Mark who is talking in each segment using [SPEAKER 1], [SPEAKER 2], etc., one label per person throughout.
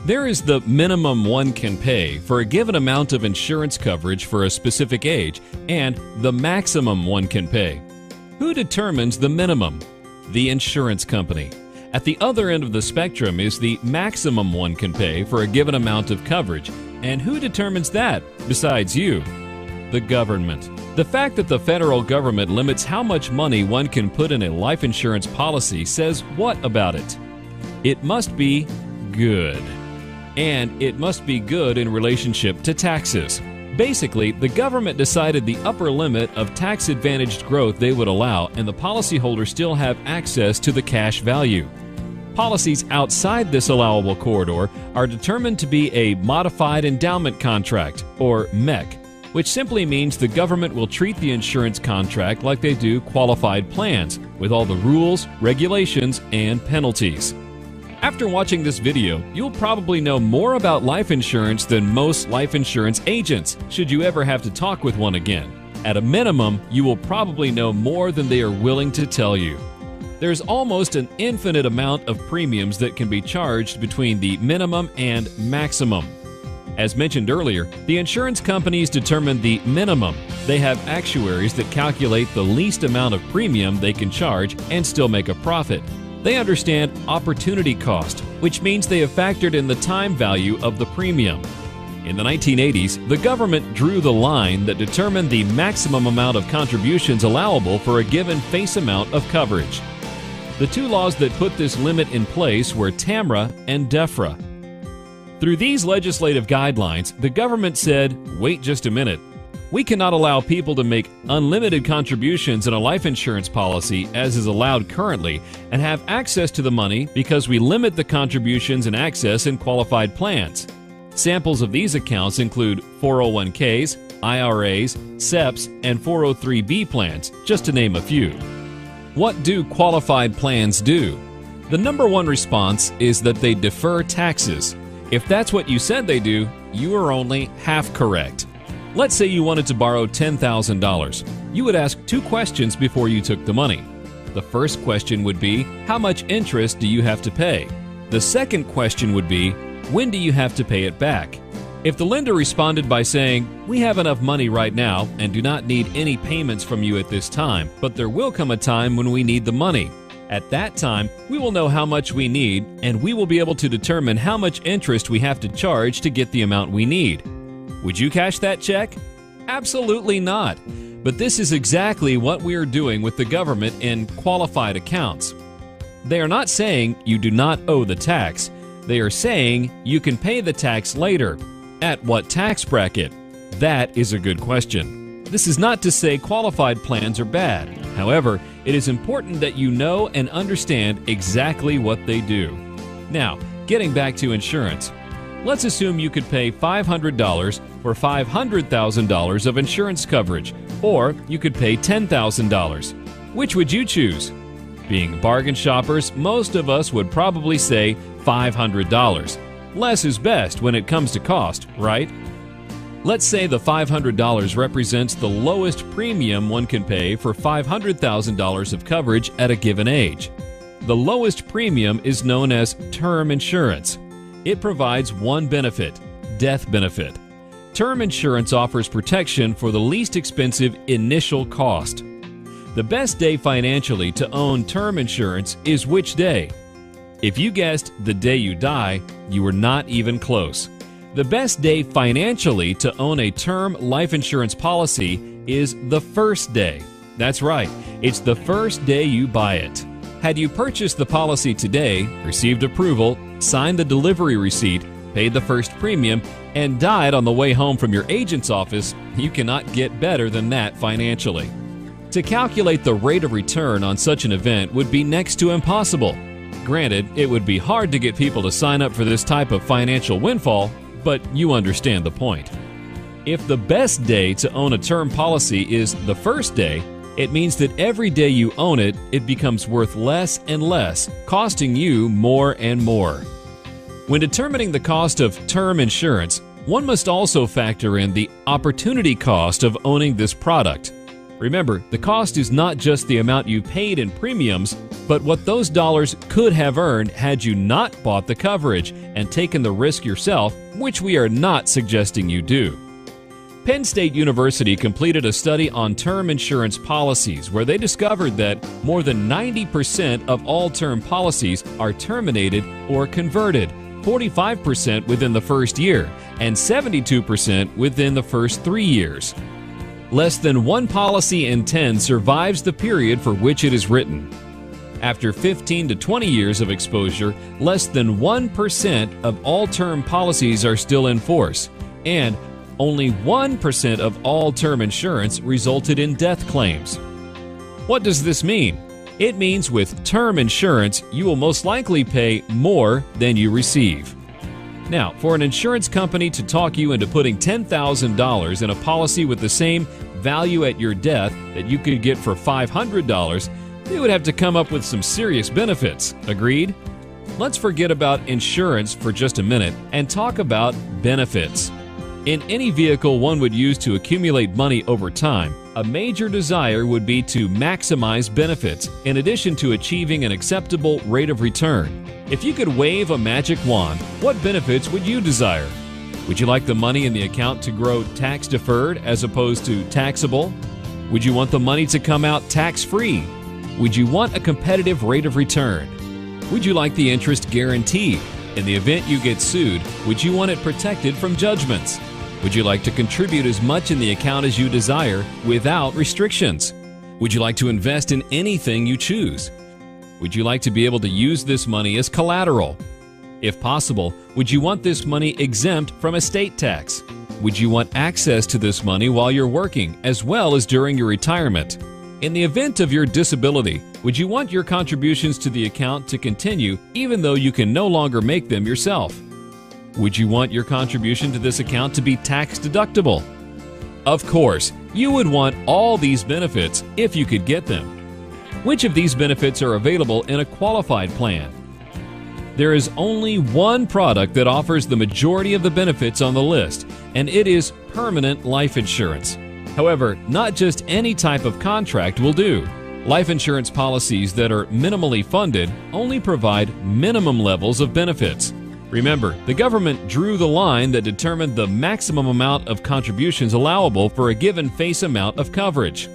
[SPEAKER 1] There is the minimum one can pay for a given amount of insurance coverage for a specific age and the maximum one can pay. Who determines the minimum? The insurance company. At the other end of the spectrum is the maximum one can pay for a given amount of coverage. And who determines that besides you? The government. The fact that the federal government limits how much money one can put in a life insurance policy says what about it? It must be good. And it must be good in relationship to taxes. Basically, the government decided the upper limit of tax-advantaged growth they would allow, and the policyholders still have access to the cash value. Policies outside this allowable corridor are determined to be a modified endowment contract, or MEC, which simply means the government will treat the insurance contract like they do qualified plans, with all the rules, regulations, and penalties. After watching this video, you'll probably know more about life insurance than most life insurance agents, should you ever have to talk with one again. At a minimum, you will probably know more than they are willing to tell you. There's almost an infinite amount of premiums that can be charged between the minimum and maximum. As mentioned earlier, the insurance companies determine the minimum. They have actuaries that calculate the least amount of premium they can charge and still make a profit. They understand opportunity cost, which means they have factored in the time value of the premium. In the 1980s, the government drew the line that determined the maximum amount of contributions allowable for a given face amount of coverage. The two laws that put this limit in place were TAMRA and DEFRA. Through these legislative guidelines, the government said, wait just a minute. We cannot allow people to make unlimited contributions in a life insurance policy as is allowed currently and have access to the money because we limit the contributions and access in qualified plans. Samples of these accounts include 401ks, IRAs, SEPs, and 403b plans, just to name a few. What do qualified plans do? The number one response is that they defer taxes. If that's what you said they do, you are only half correct. Let's say you wanted to borrow $10,000. You would ask two questions before you took the money. The first question would be, how much interest do you have to pay? The second question would be, when do you have to pay it back? If the lender responded by saying, we have enough money right now and do not need any payments from you at this time, but there will come a time when we need the money. At that time, we will know how much we need and we will be able to determine how much interest we have to charge to get the amount we need. Would you cash that check? Absolutely not. But this is exactly what we are doing with the government in qualified accounts. They are not saying you do not owe the tax. They are saying you can pay the tax later. At what tax bracket? That is a good question. This is not to say qualified plans are bad. However, it is important that you know and understand exactly what they do. Now, getting back to insurance. Let's assume you could pay $500 for $500,000 of insurance coverage, or you could pay $10,000. Which would you choose? Being bargain shoppers, most of us would probably say $500. Less is best when it comes to cost, right? Let's say the $500 represents the lowest premium one can pay for $500,000 of coverage at a given age. The lowest premium is known as term insurance. It provides one benefit, death benefit. Term insurance offers protection for the least expensive initial cost. The best day financially to own term insurance is which day? If you guessed the day you die, you were not even close. The best day financially to own a term life insurance policy is the first day. That's right, it's the first day you buy it. Had you purchased the policy today, received approval, signed the delivery receipt, paid the first premium, and died on the way home from your agent's office, you cannot get better than that financially. To calculate the rate of return on such an event would be next to impossible. Granted, it would be hard to get people to sign up for this type of financial windfall, but you understand the point. If the best day to own a term policy is the first day, it means that every day you own it, it becomes worth less and less, costing you more and more. When determining the cost of term insurance, one must also factor in the opportunity cost of owning this product. Remember, the cost is not just the amount you paid in premiums, but what those dollars could have earned had you not bought the coverage and taken the risk yourself, which we are not suggesting you do. Penn State University completed a study on term insurance policies where they discovered that more than 90% of all term policies are terminated or converted, 45% within the first year, and 72% within the first 3 years. Less than one policy in 10 survives the period for which it is written. After 15 to 20 years of exposure, less than 1% of all term policies are still in force, and only 1% of all term insurance resulted in death claims. What does this mean? It means with term insurance, you will most likely pay more than you receive. Now, for an insurance company to talk you into putting $10,000 in a policy with the same value at your death that you could get for $500, they would have to come up with some serious benefits. Agreed? Let's forget about insurance for just a minute and talk about benefits. In any vehicle one would use to accumulate money over time, a major desire would be to maximize benefits in addition to achieving an acceptable rate of return. If you could wave a magic wand, what benefits would you desire? Would you like the money in the account to grow tax-deferred as opposed to taxable? Would you want the money to come out tax-free? Would you want a competitive rate of return? Would you like the interest guaranteed? In the event you get sued, would you want it protected from judgments? Would you like to contribute as much in the account as you desire without restrictions? Would you like to invest in anything you choose? Would you like to be able to use this money as collateral? If possible, would you want this money exempt from estate tax? Would you want access to this money while you're working as well as during your retirement? In the event of your disability, would you want your contributions to the account to continue even though you can no longer make them yourself? Would you want your contribution to this account to be tax deductible? Of course, you would want all these benefits if you could get them. Which of these benefits are available in a qualified plan? There is only one product that offers the majority of the benefits on the list, and it is permanent life insurance. However, not just any type of contract will do. Life insurance policies that are minimally funded only provide minimum levels of benefits. Remember, the government drew the line that determined the maximum amount of contributions allowable for a given face amount of coverage.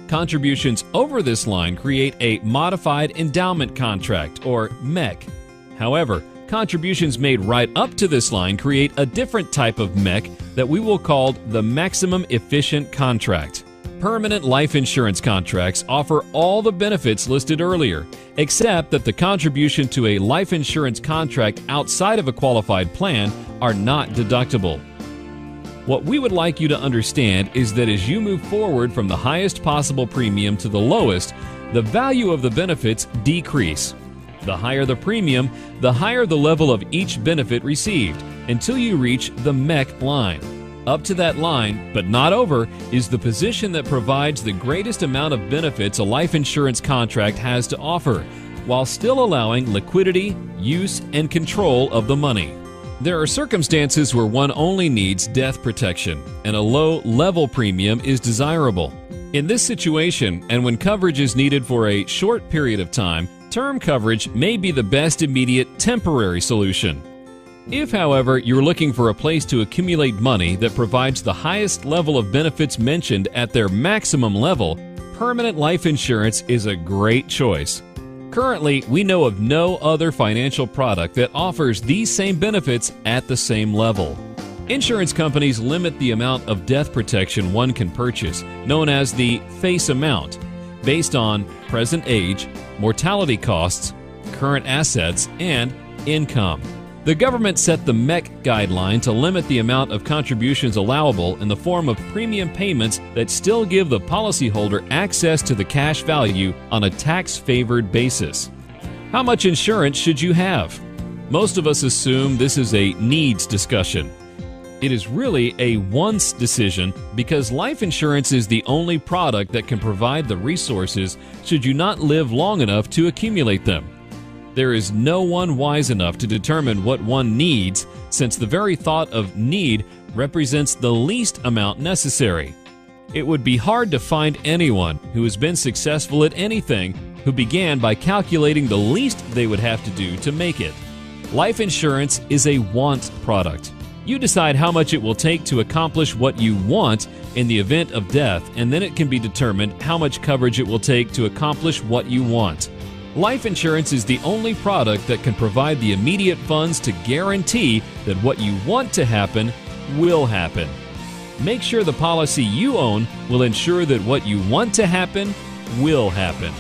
[SPEAKER 1] Contributions over this line create a modified endowment contract, or MEC. However, contributions made right up to this line create a different type of MEC that we will call the maximum efficient contract. Permanent life insurance contracts offer all the benefits listed earlier, except that the contribution to a life insurance contract outside of a qualified plan are not deductible. What we would like you to understand is that as you move forward from the highest possible premium to the lowest, the value of the benefits decrease. The higher the premium, the higher the level of each benefit received, until you reach the MEC line. Up to that line, but not over, is the position that provides the greatest amount of benefits a life insurance contract has to offer, while still allowing liquidity, use, and control of the money. There are circumstances where one only needs death protection, and a low-level premium is desirable. In this situation, and when coverage is needed for a short period of time, term coverage may be the best immediate temporary solution. If, however, you're looking for a place to accumulate money that provides the highest level of benefits mentioned at their maximum level, permanent life insurance is a great choice. Currently, we know of no other financial product that offers these same benefits at the same level. Insurance companies limit the amount of death protection one can purchase, known as the face amount, based on present age, mortality costs, current assets, and income. The government set the MEC guideline to limit the amount of contributions allowable in the form of premium payments that still give the policyholder access to the cash value on a tax-favored basis. How much insurance should you have? Most of us assume this is a needs discussion. It is really a wants decision because life insurance is the only product that can provide the resources should you not live long enough to accumulate them. There is no one wise enough to determine what one needs, since the very thought of need represents the least amount necessary. It would be hard to find anyone who has been successful at anything who began by calculating the least they would have to do to make it. Life insurance is a want product. You decide how much it will take to accomplish what you want in the event of death, and then it can be determined how much coverage it will take to accomplish what you want. Life insurance is the only product that can provide the immediate funds to guarantee that what you want to happen will happen. Make sure the policy you own will ensure that what you want to happen will happen.